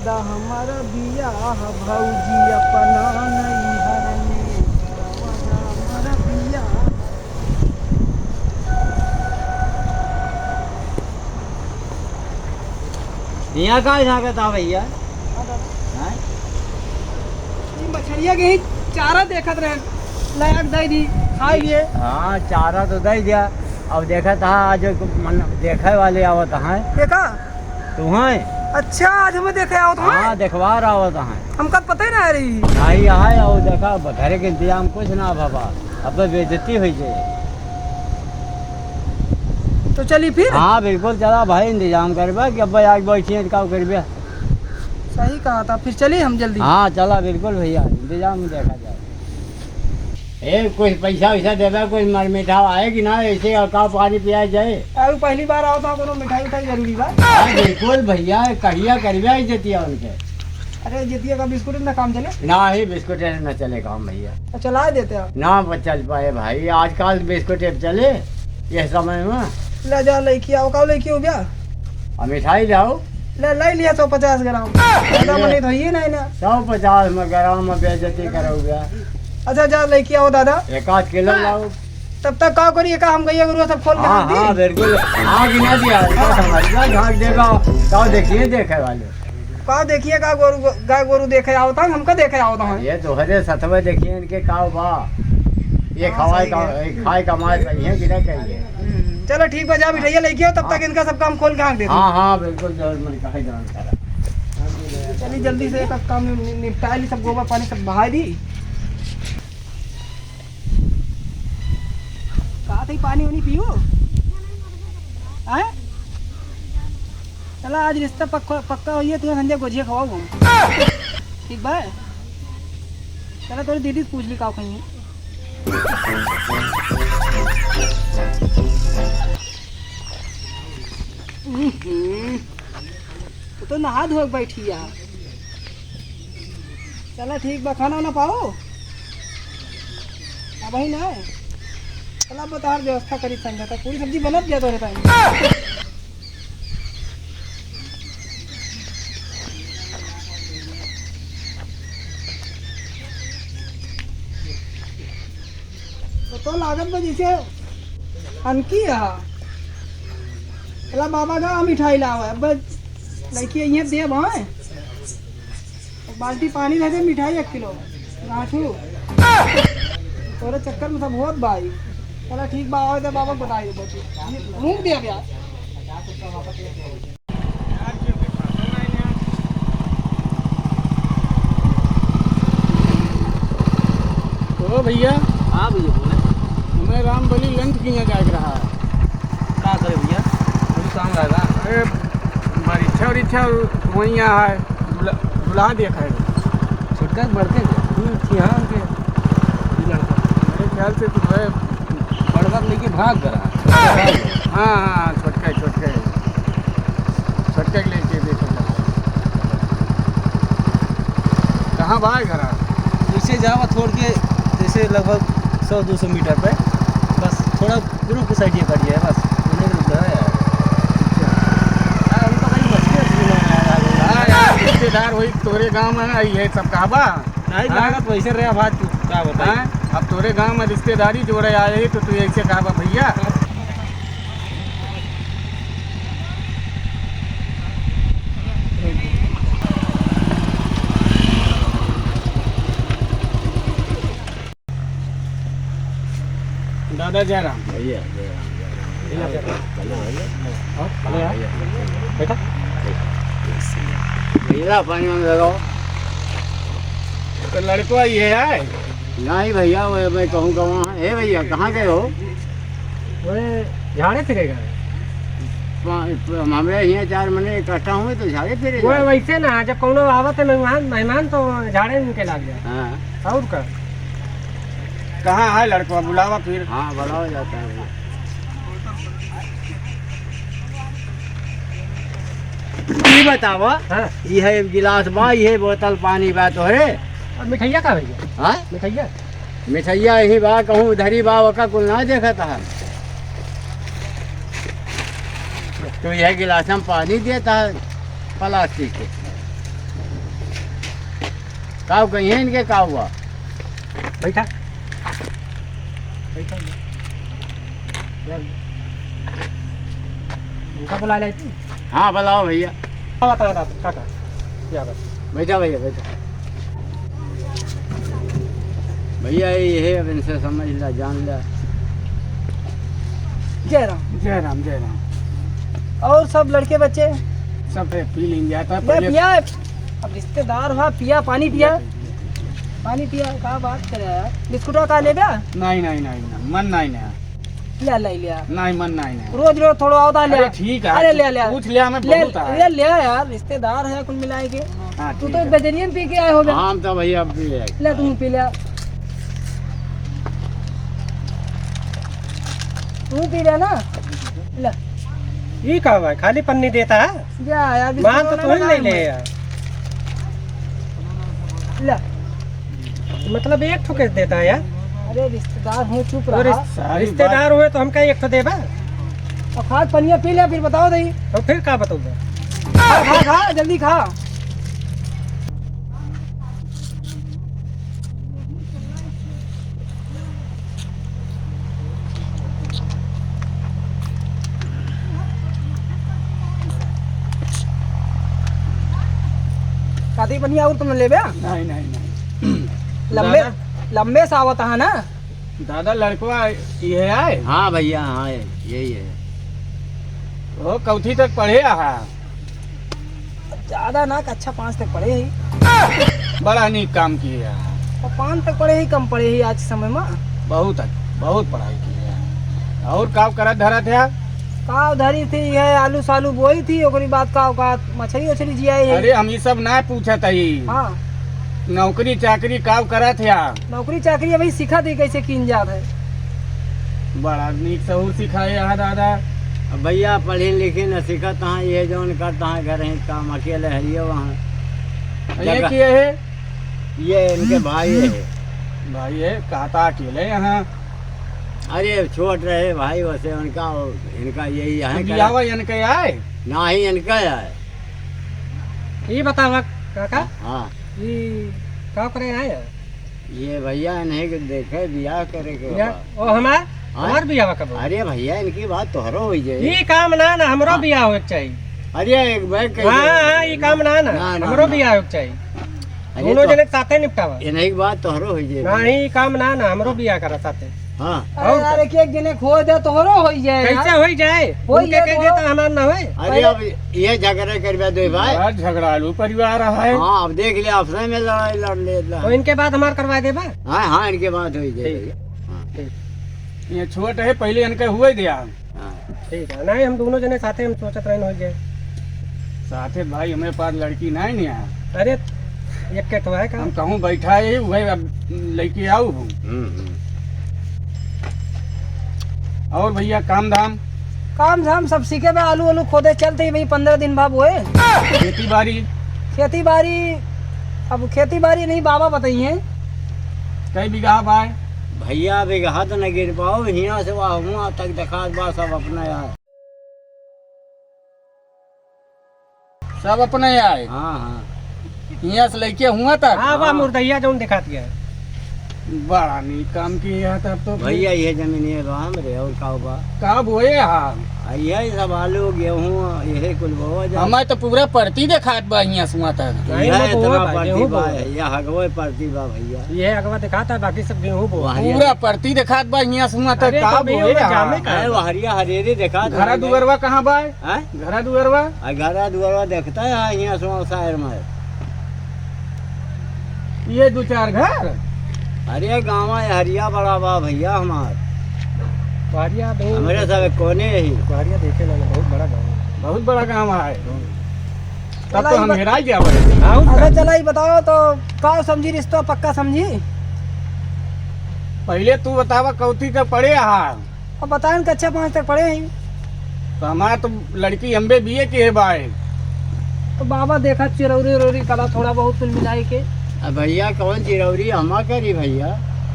दा हमारा बियाह भौजी अपना नैहर में करवा दा हमारा बियाह। यहाँ कहाँ झाँका था भैया? हैं? ई मछलिया के ही चारा देखत रहे, लायक दे दी खाई लिए। हाँ चारा तो दे दिया। अब देखा था आज मन देखे वाले आवत हैं। देखा तुम्हें? अच्छा आज हमें देखे आओ तो हाँ देखवा रहा आवत हैं। हमका पता ही ना रही। नहीं आए और देखा घरे के इंतजाम कुछ ना बाबा, अब तो बेइज्जती हुई जाए। तो चली फिर। हाँ बिल्कुल चला भाई, इंतजाम करबे कि अब आज बैठिए का करबे। सही कहा था, फिर चलिए हम जल्दी। हाँ चला बिल्कुल भैया, इंतजाम देखा जाए। ए कुछ पैसा वैसा देवे, कुछ मर मिठा आएगी ना, ऐसे का पानी पिया जाए। अभी पहली बार आओ तो कोनो मिठाई उठाई जरूरी बा। हाँ, बिल्कुल भैया, कहिया करबे इज्जतिया उनके। अरे जितिया का बिस्कुट ना काम चले ना ही बिस्कुट न चले काम भैया, तो चला देते आप। ना चल पाए भाई, आजकल बिस्कुट चले ये समय में। ले जा लड़की आओ, का लड़की हो गया। और मिठाई लाओ। ले लिया 150 ग्राम, ज्यादा मनी तो ही नहीं ना। 150 में ग्राम में बेइज्जती करोगे। अच्छा जा लड़की आओ दादा, 1 किलो लाओ। तब तक का करिए का हम गइया गुरु सब खोल के हाँ रख दी। हाँ बिल्कुल, हाँ गिना दिया समझना, झाँक देगा तो देखिए देखे वाले। का देखिए का गोरु गाय गोरु देखे आओ था, हमका देखे आओ था। ये दोहरे सतवे देखिए इनके काव बा, ये खवाए का खाए कमाए चाहिए कि नहीं चाहिए। चलो ठीक बा, जा बिठाइए लड़की हो, तब तक इनका सब काम खोल के रख दे। हाँ हाँ बिल्कुल, जो मन कहा जान करा। चलिए जल्दी से एक काम निपटा ली, सब गोबर पानी सब बहा दी। कहा थी पानी वानी पियो। हैं? चला आज रिश्ता पक्का हुई है, तुम्हें संजय गोजिया खवाऊ हम। ठीक बा, चला थोड़ी दीदी से पूछ ली का कहीं। तो नहा धो बैठी यार। चला ठीक बा, खाना ना पाओ अब ही ना। चला बता व्यवस्था करी संजय, तक पूरी सब्जी बनत गया तो रहता है। तो लागत में जैसे अनकी है। चला बाबा का मिठाई लावा, अब लड़की ये दे भाई, बाल्टी पानी रह दे, मिठाई 1 किलो गाँठू तोरे चक्कर में सब होत भाई। चला ठीक बा, आओ बाबा को बताइए बच्चे मूंग दिया गया। तो भैया। हाँ भैया बोले। हमें राम बलि लंच किया जाए रहा है। क्या करे भैया, अभी काम रहेगा। अरे परीक्षा उरीक्षा वहीं है, बुला देखा है। छुटका बढ़ते यहाँ के लड़का मेरे ख्याल से तो है बड़का लेके भाग गया। हाँ हाँ छोटका के लेके देखो कहाँ भाई घर। इसे जावा छोड़ के, जैसे लगभग 100-200 मीटर पे, बस थोड़ा ग्रुप की साइड ये करिए है, बस उन्हें रुक गया यार। उनको कहीं रिश्तेदार वही तोरे गांव में आई है सब कहबा नहीं लागत वैसे रहे बात, क्या बताएं। अब तोरे गांव में रिश्तेदारी जोड़े आए ही तो तू ऐसे कहबा भैया। दादा जयराम भैया बेटा भैया पानी में लगाओ। तो लड़का ये है। नहीं भैया वो मैं कहूँगा वहाँ है। भैया कहाँ गए हो? झाड़े फिरे गए हमारे यहाँ 4 महीने इकट्ठा हुए तो झाड़े फिरे वो जाए। वैसे ना, जब कौनो आवत है मेहमान तो झाड़े उनके लग जाए। हाँ और का कहाँ है लड़का, बुलावा फिर। हाँ बड़ा हो जाता है। ये बताओ, हाँ ये है गिलास बा, ये बोतल पानी बा तोहरे। और मिठैया का भैया, हाँ मिठैया मिठैया यही बा, कहूँ धरी बा वका कुल ना देखता है। तो यह गिलास में पानी देता है प्लास्टिक के। काव कहीं है इनके का हुआ? बैठा बैठा उनका बुला ले तू। हाँ बुलाओ भैया। बता काका क्या बात? बैठा भैया बैठा। भैया ये है, अब इनसे समझ ला, जान ला। जय राम। जय राम जय राम। और सब लड़के बच्चे सब पी लेंगे आता ले पिया। अब रिश्तेदार हुआ, पिया पानी पिया, पानी पिया। का बात करे यार, बिस्कुटवा का ले बा? नहीं नहीं नहीं नहीं, मन नहीं ना, ले ले लिया। नहीं मन नहीं ना। रोज रोज थोड़ा आवता ले। अरे ठीक है, अरे ले ले पूछ लिया मैं ले बहुत ले ले यार, रिश्तेदार है कुल मिलाए के। हाँ तू ठीक तो है। बजरियन पी के आए हो बे। हम तो भैया अब भी है। ले तू पी ले, तू पी ले ना। ले ये का भाई खाली पन्नी देता है? जा यार, मान तो बिस्कुट तू ही वाला ले ले मैं। यार। ले। मतलब एक ठोके देता है यार? अरे रिश्तेदार हूँ, चुप और रहा। रिश्तेदार हुए तो हम क्या एक ठो देबा? और खा पनिया पी ले, फिर बताओ दही। तो फिर का बताऊंगा? खा खा खा, जल्दी खा। काती पनिया और तुम ले बे? नहीं नहीं नहीं। लंबे लंबे से आवत है ना। दादा लड़कवा ये आए हाँ भैया हाँ यही है। वो कौथी तक पढ़े है? ज्यादा ना, कक्षा 5 तक पढ़े ही। बड़ा नीक काम किए है। और 5 तक पढ़े ही, कम पढ़े ही आज के समय में। बहुत बहुत पढ़ाई की है। और काम करत धरा थे? काव धरी थी है, आलू सालू बोई थी, ओकरी बाद काव का मछली उछली जियाई है। अरे हम ये सब ना पूछत ही। हाँ, नौकरी चाकरी काम करत है? नौकरी चाकरी अभी सीखा थी कैसे कीन जात है। बड़ा नीक सहूर सिखाए है दादा। अब भैया पढ़े लिखे न सीखत हाँ, ये जौन करता है घर ही काम अकेले है वहाँ। ये जगह- किए है? ये इनके भाई है। भाई है कहता अकेले यहाँ। अरे छोट रहे भाई वैसे उनका, इनका यही है। बियावा इनके आए? ना ही इनका है। ये बतावा काका, हाँ ये का करे आए? ये भैया इन्हें के देखे बियाह करे के बा। ओ हमार बियाह कब? अरे भैया इनकी बात तोहरो हो जाए। ये काम ना ना हमरो हाँ। बियाह होके चाहिए। अरे एक बैग हाँ ये काम ना ना ना, हमरो ना। बियाह होके चाहिए। अरे दोनों तो- जने साथे निपटावा। इन्हें की बात तोहरो हो जाए। ना ही काम ना ना हमरो बियाह करा साथे। हाँ अरे यार, एक जने खो दे तोहरो हो जाए कैसे यार। होई जाए? होई उनके जाए कह तो- देता हमार ना होए। अरे अब ये झगड़े कर दो भाई। बड़ा झगड़ालू परिवार है। हाँ अब देख लिया आपसे में लड़ाई लड़ ले। तो इनके बाद हमार करवा देबा। हाँ हाँ इनके बात हो जाए। ठीक। हाँ, ये छोट है पहले इनके हुए दिया। हाँ। ठीक है, नहीं हम दोनों जने साथे हम सोचत रहन हो जाए। साथे भाई हमारे पास लड़की नहीं नहीं है। अरे एक के तो है काम। हम कहूँ बैठा है वही अब लेके आऊ हूँ। और भैया काम धाम काम धाम सब सीखे बे, आलू आलू खोदे चलते ही भाई 15 दिन भाव हुए। खेती बाड़ी खेती बाड़ी, अब खेती बाड़ी नहीं बाबा बताइए। कई बीघा बाय? भैया बिगहा तो न गिर पाओ, हिया से वहाँ हुआ तक देखा बा सब अपना यार। सब अपने आए? हाँ हाँ यहाँ से लेके हुआ तक? हाँ वाह मुर्दैया जो दिखाती है। बड़ा नीक काम किया तब तो भैया ये जमीन है बा हमरे और का बा कब हुए? हाँ यही सब आलू गेहूँ यही कुल बोआ जा हमारे तो पूरा परती देखात बा यहाँ सुआ तक। यह नहीं, वो इतना बोआ बा, पड़ती गेहूं बा बोआ। यह हगवे पड़ती बा भैया ये अगवा दिखाता है, बाकी सब गेहूँ बोआ। वाह। पूरा परती देखात बा यहाँ सुआ तक। अरे का तो भैया बोए? वो जामे हाँ। का है, वो हरिया हरेरी देखा घरा दुअरवा कहाँ बा? है घरा दुअरवा घरा दुआरा देखता है यहाँ सो शहर में ये 2-4 घर। अरे गाँव हरिया बड़ा बा भैया हमार कुआरिया हमारे सब कोने ही कुआरिया देखे ना बहुत बड़ा गाँव है। बहुत बड़ा काम है तब तो हम हेरा गया। अच्छा चला ही बताओ तो, का समझी रिश्ता पक्का समझी? पहले तू बतावा कौथी तक पढ़े हाँ? अब बताएं कक्षा 5 तक पढ़े हैं। तो हमारा तो लड़की अम्बे बीए की है बाय। तो बाबा देखा चिरौरी उरौरी कला थोड़ा बहुत कुल मिलाई के। अब भैया कौन चिरौरी हमा करी भैया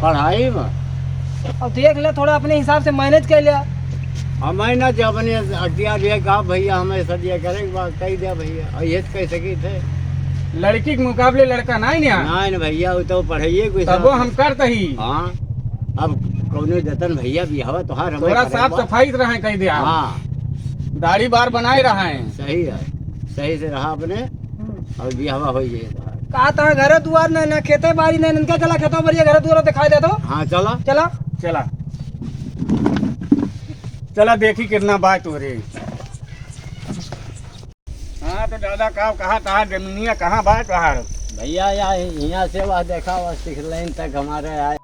पढ़ाई में अब देख ले थोड़ा अपने हिसाब से मैनेज कर लिया। हमें ना जब अपने अटिया दिया कहा भैया हमें सदिया करे बात कही दिया भैया और ये तो कह सकी थे लड़की के मुकाबले लड़का नहीं ना ना भैया वो तो पढ़ाइए कोई तबो हम करते ही हाँ अब कौनो जतन भैया भी हवा तो हाँ थोड़ा साफ सफाई से रहे कह दिया हाँ दाढ़ी बार बनाए रहे हैं सही है, सही से रहा अपने और भी हवा हो जाए। कहा था घर दुआर नहीं ना खेते बाड़ी नहीं इनका चला खेतों बढ़िया घर दुआर दिखाई दे दो। हाँ चला चला चला चला देखी कितना बात हो रही। हाँ तो दादा कहा था जमीनिया कहाँ बात बाहर भैया यहाँ से वह देखा वह सिख लाइन तक हमारे आए।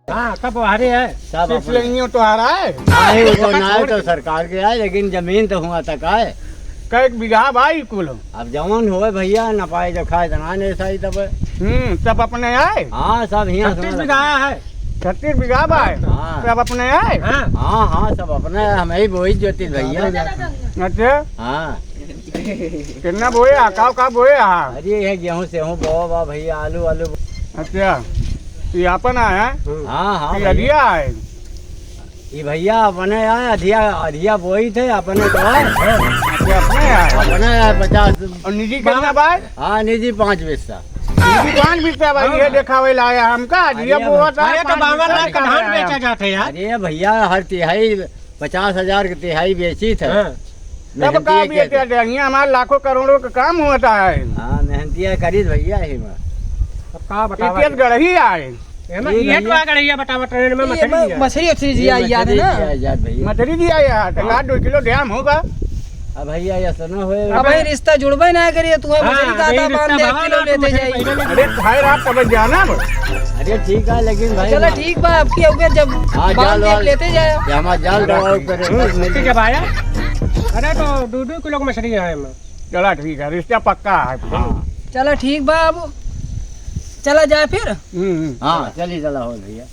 हाँ सब बाहरी है। सब इसलिए तो आ रहा है आए वो ना आए तो सरकार के आए लेकिन जमीन तो हुआ तक आए। कई बीघा भाई कुल अब जवान हुए भैया न पाए जो खाए तना नहीं सही तब। सब अपने आए हाँ सब यहाँ 36 बीघा है। 36 बीघा भाई हाँ। सब अपने आए हाँ हाँ हाँ सब अपने हमें ही बोई ज्योतिष भैया। अच्छा हाँ कितना बोए का बोए अरे ये गेहूँ से हूँ बो भैया आलू आलू। अच्छा ये अपन आया हाँ हाँ ये भैया। अधिया है ये भैया अपने आए अधिया अधिया बोई थे अपने तो आए अच्छा अपने आए अपने आए 50 और निजी कितना भाई हाँ निजी 5 पैसा। निजी 5 बीघा भाई ये दिखावे लाया हमका अधिया अरे बोआ था अरे तो 52 लाख का धान बेचा जाता है यार। अरे भैया हर तिहाई 50,000 की तिहाई बेची थे। हाँ। तब का भी यहाँ हमारे लाखों करोड़ों का काम होता है हाँ मेहनतिया करी भैया ही में। अब का बतावा इतिहास गढ़ी आए ये तो आ गई बतावा ट्रेन में मछली है। मछली अच्छी जी आई याद है ना। याद भैया मछली दिया यार टंगा 2 किलो ड्याम होगा अब भैया ऐसा ना होए। अब भाई रिश्ता जुड़बे ना करिए तू है मछली का हाँ, आटा बांध दे 1 किलो लेते जाइए। अरे भाई रात तब जाना अरे ठीक है लेकिन भाई चलो ठीक बा आपकी अवगत जब हाँ, बांध जाल दे लेते जाए। हमारा जाल दबाओ करे ठीक है भाया। अरे तो 2-2 किलो की मछली है में। चला ठीक है रिश्ता पक्का है चलो ठीक बा अब चला जाए फिर। हम्म हाँ चलिए चला हो भैया।